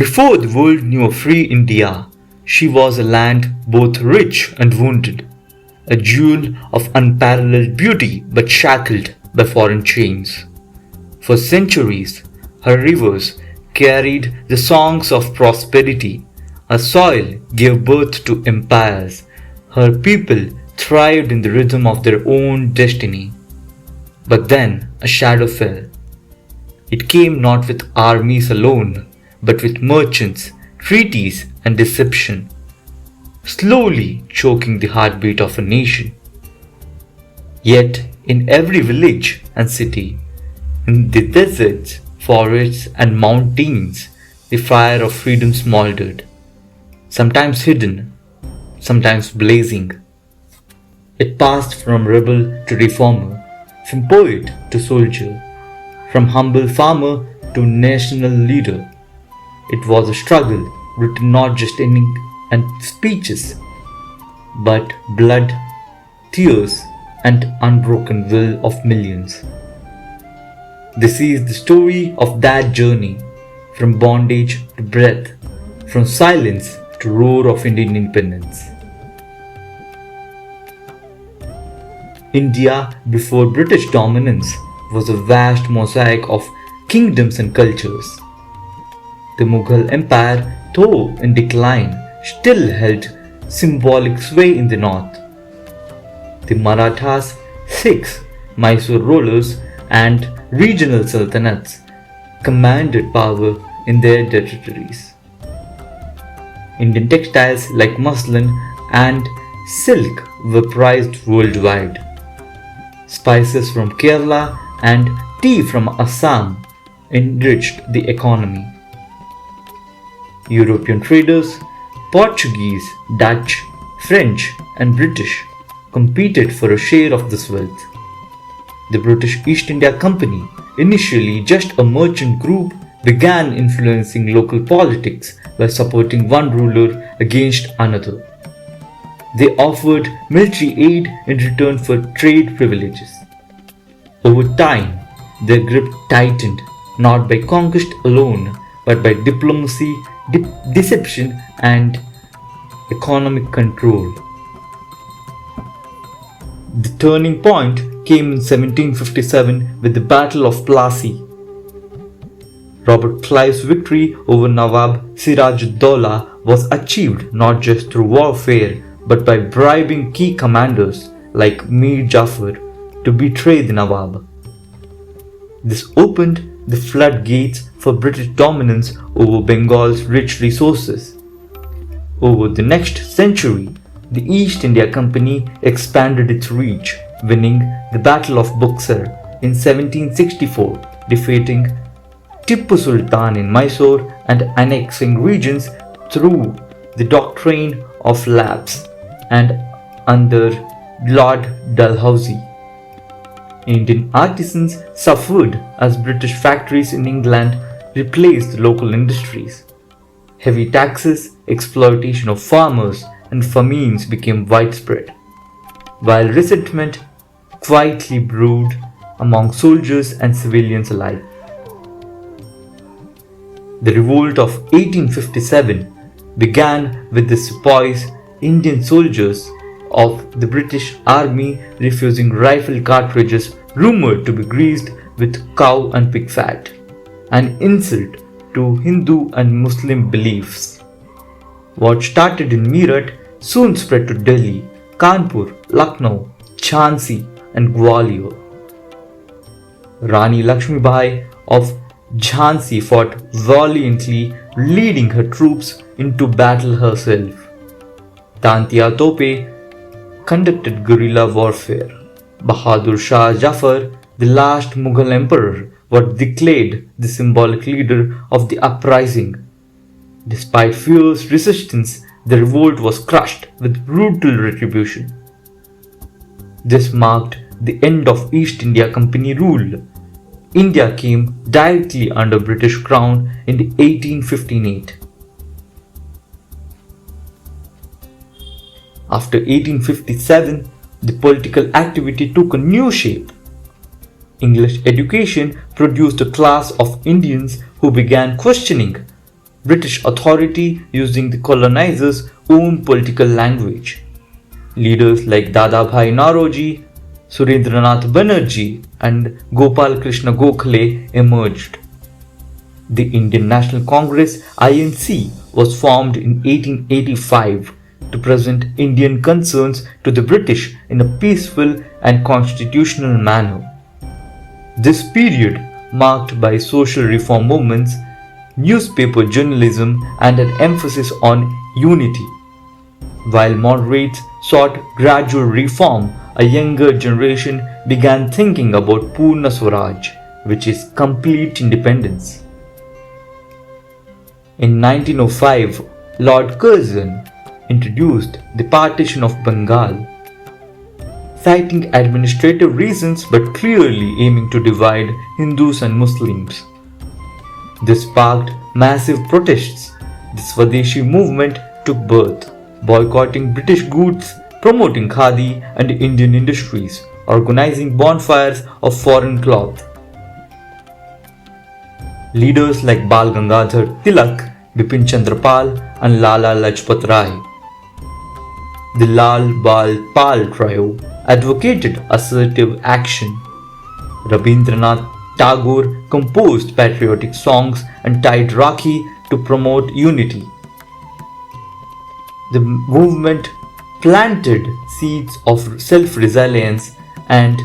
Before the world knew a free India, she was a land both rich and wounded, a jewel of unparalleled beauty but shackled by foreign chains. For centuries, her rivers carried the songs of prosperity, her soil gave birth to empires, her people thrived in the rhythm of their own destiny. But then a shadow fell. It came not with armies alone, but with merchants, treaties, and deception, slowly choking the heartbeat of a nation. Yet, in every village and city, in the deserts, forests, and mountains, the fire of freedom smoldered, sometimes hidden, sometimes blazing. It passed from rebel to reformer, from poet to soldier, from humble farmer to national leader. It was a struggle written not just in ink and speeches, but blood, tears, and unbroken will of millions. This is the story of that journey, from bondage to breath, from silence to roar of Indian independence. India before British dominance was a vast mosaic of kingdoms and cultures. The Mughal Empire, though in decline, still held symbolic sway in the north. The Marathas, Sikhs, Mysore rulers, and regional sultanates commanded power in their territories. Indian textiles like muslin and silk were prized worldwide. Spices from Kerala and tea from Assam enriched the economy. European traders, Portuguese, Dutch, French, and British competed for a share of this wealth. The British East India Company, initially just a merchant group, began influencing local politics by supporting one ruler against another. They offered military aid in return for trade privileges. Over time, their grip tightened not by conquest alone, but by diplomacy, deception, and economic control. The turning point came in 1757 with the Battle of Plassey. Robert Clive's victory over Nawab Siraj-ud-Dowlah was achieved not just through warfare but by bribing key commanders like Mir Jafar to betray the Nawab. This opened the floodgates for British dominance over Bengal's rich resources. Over the next century, the East India Company expanded its reach, winning the Battle of Buxar in 1764, defeating Tippu Sultan in Mysore and annexing regions through the doctrine of lapse and under Lord Dalhousie. Indian artisans suffered as British factories in England replaced local industries. Heavy taxes, exploitation of farmers, and famines became widespread, while resentment quietly brewed among soldiers and civilians alike. The revolt of 1857 began with the sepoys, Indian soldiers of the British Army refusing rifle cartridges rumored to be greased with cow and pig fat, an insult to Hindu and Muslim beliefs. What started in Meerut soon spread to Delhi, Kanpur, Lucknow, Jhansi, and Gwalior. Rani Lakshmibai of Jhansi fought valiantly, leading her troops into battle herself. Tantia Tope conducted guerrilla warfare. Bahadur Shah Jafar, the last Mughal emperor, was declared the symbolic leader of the uprising. Despite fierce resistance, the revolt was crushed with brutal retribution. This marked the end of East India Company rule. India came directly under British Crown in 1858. After 1857, the political activity took a new shape. English education produced a class of Indians who began questioning British authority using the colonizers' own political language. Leaders like Dadabhai Naoroji, Surendranath Banerjee, and Gopal Krishna Gokhale emerged. The Indian National Congress (INC) was formed in 1885 to present Indian concerns to the British in a peaceful and constitutional manner. This period, marked by social reform movements, newspaper journalism, and an emphasis on unity. While moderates sought gradual reform, a younger generation began thinking about Purna Swaraj, which is complete independence. In 1905, Lord Curzon introduced the Partition of Bengal, citing administrative reasons but clearly aiming to divide Hindus and Muslims. This sparked massive protests. The Swadeshi Movement took birth, boycotting British goods, promoting khadi and Indian industries, organizing bonfires of foreign cloth. Leaders like Bal Gangadhar Tilak, Bipin Chandra Pal, and Lala Lajpat Rai, the Lal Bal Pal trio, advocated assertive action. Rabindranath Tagore composed patriotic songs and tied Rakhi to promote unity. The movement planted seeds of self-resilience and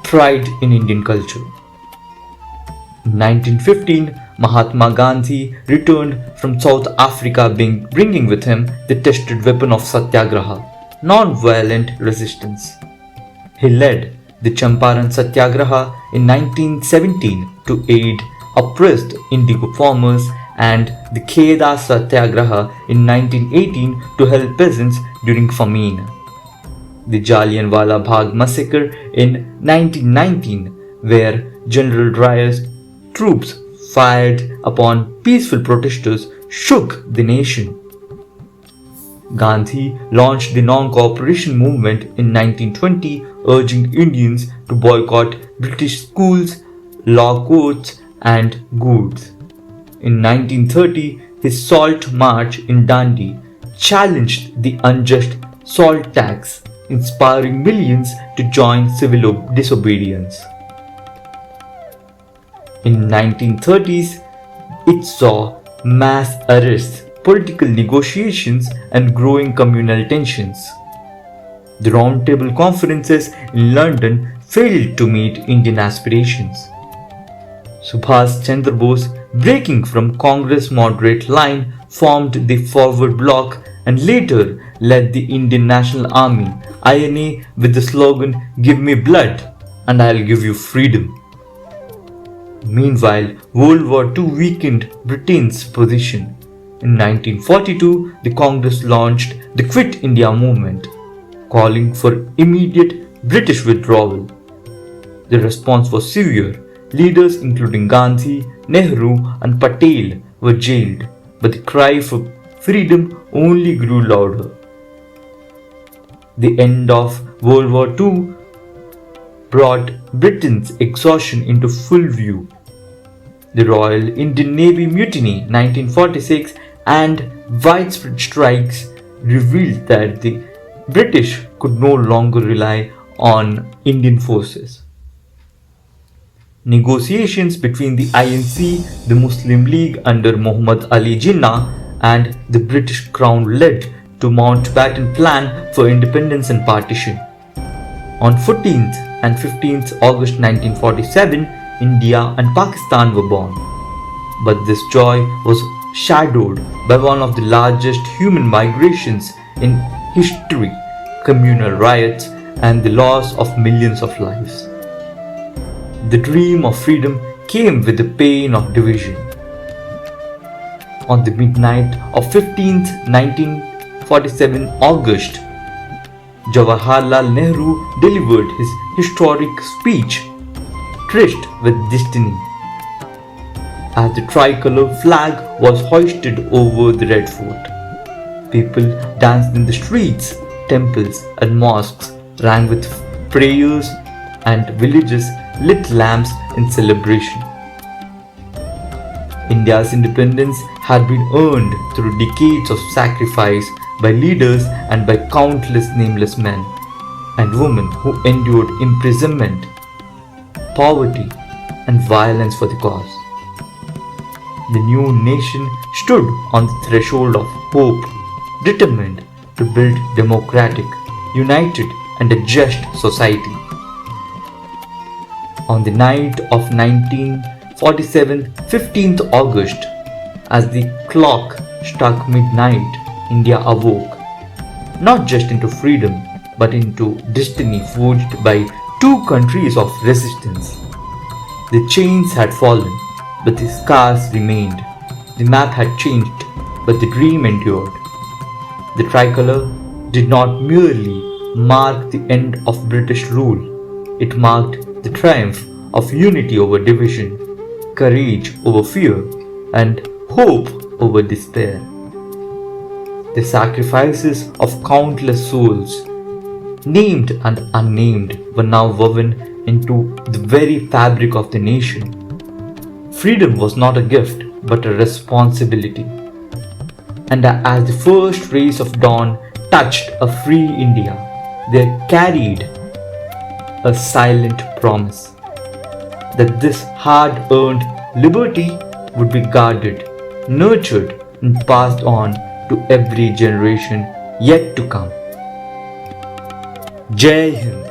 pride in Indian culture. In 1915, Mahatma Gandhi returned from South Africa bringing with him the tested weapon of satyagraha, non-violent resistance. He led the Champaran Satyagraha in 1917 to aid oppressed indigo farmers and the Kheda Satyagraha in 1918 to help peasants during famine. The Jallianwala Bagh massacre in 1919, where General Dyer's troops fired upon peaceful protesters, shook the nation. Gandhi launched the non-cooperation movement in 1920, urging Indians to boycott British schools, law courts, and goods. In 1930, his Salt March in Dandi challenged the unjust salt tax, inspiring millions to join civil disobedience. In 1930s, it saw mass arrests, political negotiations, and growing communal tensions. The roundtable conferences in London failed to meet Indian aspirations. Subhas Chandra Bose, breaking from Congress' moderate line, formed the Forward Bloc and later led the Indian National Army (INA) with the slogan "Give me blood and I'll give you freedom." Meanwhile, World War II weakened Britain's position. In 1942, the Congress launched the Quit India movement, calling for immediate British withdrawal. The response was severe. Leaders including Gandhi, Nehru, and Patel were jailed, but the cry for freedom only grew louder. The end of World War II brought Britain's exhaustion into full view. The Royal Indian Navy Mutiny 1946 and widespread strikes revealed that the British could no longer rely on Indian forces. Negotiations between the INC, the Muslim League under Muhammad Ali Jinnah, and the British Crown led to Mountbatten Plan for Independence and Partition. On 14th and 15th August 1947, India and Pakistan were born. But this joy was shadowed by one of the largest human migrations in history, communal riots, and the loss of millions of lives. The dream of freedom came with the pain of division. On the midnight of 15th 1947 August, Jawaharlal Nehru delivered his historic speech, Tryst with Destiny, as the tricolor flag was hoisted over the Red Fort. People danced in the streets, temples and mosques rang with prayers, and villages lit lamps in celebration. India's independence had been earned through decades of sacrifice by leaders and by countless nameless men and women who endured imprisonment, poverty, and violence for the cause. The new nation stood on the threshold of hope, determined to build democratic, united, and a just society. On the night of 1947, 15th August, as the clock struck midnight, India awoke, not just into freedom, but into destiny forged by two countries of resistance. The chains had fallen, but the scars remained. The map had changed, but the dream endured. The tricolor did not merely mark the end of British rule, it marked the triumph of unity over division, courage over fear, and hope over despair. The sacrifices of countless souls, named and unnamed, were now woven into the very fabric of the nation. Freedom was not a gift, but a responsibility. And as the first rays of dawn touched a free India, they carried a silent promise that this hard-earned liberty would be guarded, nurtured, and passed on to every generation yet to come. Jai Hind.